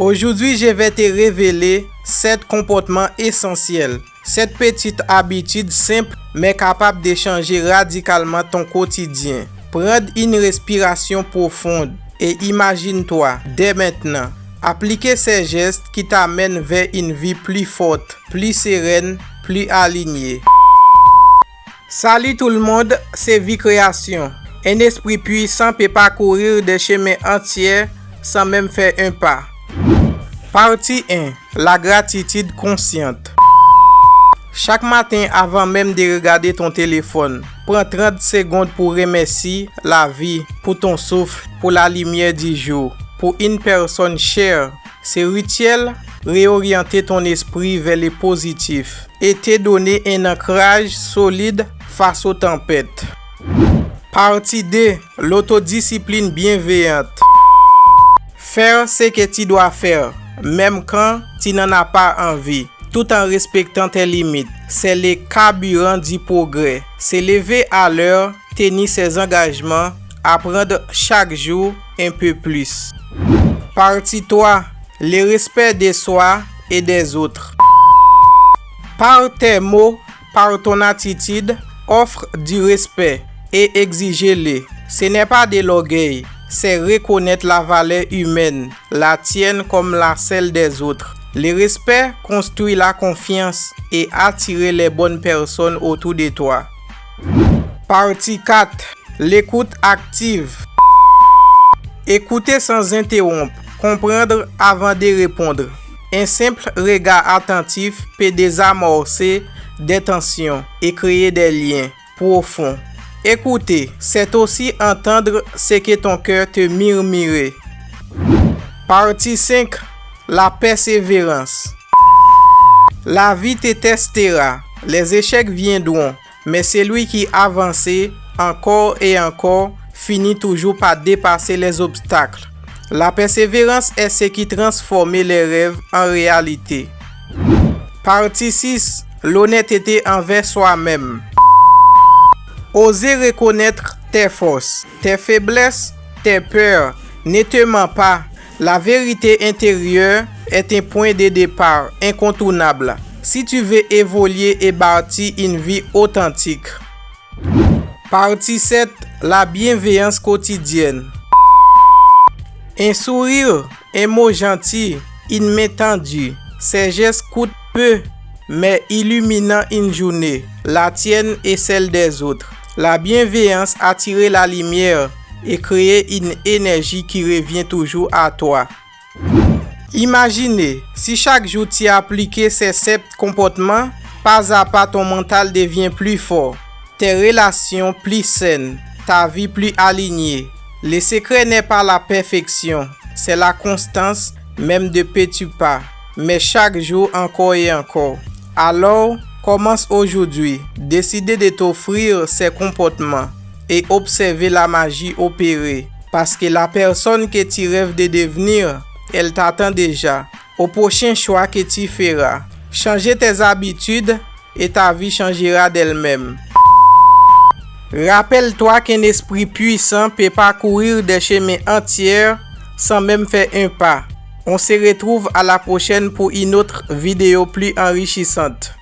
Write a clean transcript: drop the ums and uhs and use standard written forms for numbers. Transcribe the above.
Aujourd'hui, je vais te révéler 7 comportements essentiels. 7 petites habitudes simples mais capables de changer radicalement ton quotidien. Prends une respiration profonde et imagine-toi dès maintenant appliquer ces gestes qui t'amènent vers une vie plus forte, plus sereine, plus alignée. Salut tout le monde, c'est Vie Création. Un esprit puissant peut parcourir des chemins entiers sans même faire un pas. Partie 1. La gratitude consciente. Chaque matin, avant même de regarder ton téléphone, prends 30 secondes pour remercier la vie, pour ton souffle, pour la lumière du jour, pour une personne chère. Ce rituel réorienter ton esprit vers le positif et te donner un ancrage solide face aux tempêtes. Partie 2. L'autodiscipline bienveillante. Faire ce que tu dois faire, même quand tu n'en as pas envie, tout en respectant tes limites. C'est le carburant du progrès. Se lever à l'heure, tenir ses engagements, apprendre chaque jour un peu plus. Partie 3. Le respect de soi et des autres. Par tes mots, par ton attitude, offre du respect et exige-le. Ce n'est pas de l'orgueil, c'est reconnaître la valeur humaine, la tienne comme la celle des autres. Le respect construit la confiance et attire les bonnes personnes autour de toi. Partie 4. L'écoute active. Écouter sans interrompre, comprendre avant de répondre. Un simple regard attentif peut désamorcer des tensions et créer des liens profonds. Écouter, c'est aussi entendre ce que ton cœur te murmure. Partie 5. La persévérance. La vie te testera, les échecs viendront, mais celui qui avance encore et encore finit toujours par dépasser les obstacles. La persévérance est ce qui transforme les rêves en réalité. Partie 6. L'honnêteté envers soi-même. Oser reconnaître tes forces, tes faiblesses, tes peurs. Ne te mens pas. La vérité intérieure est un point de départ incontournable si tu veux évoluer et bâtir une vie authentique. Partie 7. La bienveillance quotidienne. Un sourire, un mot gentil, une main tendue. Ces gestes coûtent peu, mais illuminant une journée, la tienne et celle des autres. La bienveillance attire la lumière et créer une énergie qui revient toujours à toi. Imaginez, si chaque jour tu appliquais ces 7 comportements, pas à pas ton mental devient plus fort, tes relations plus saines, ta vie plus alignée. Le secret n'est pas la perfection, c'est la constance, même de petits pas, mais chaque jour encore et encore. Alors, commence aujourd'hui, décide de t'offrir ces comportements et observer la magie opérer. Parce que la personne que tu rêves de devenir, elle t'attend déjà. Au prochain choix que tu feras, changer tes habitudes et ta vie changera d'elle-même. Rappelle-toi qu'un esprit puissant peut parcourir des chemins entiers sans même faire un pas. On se retrouve à la prochaine pour une autre vidéo plus enrichissante.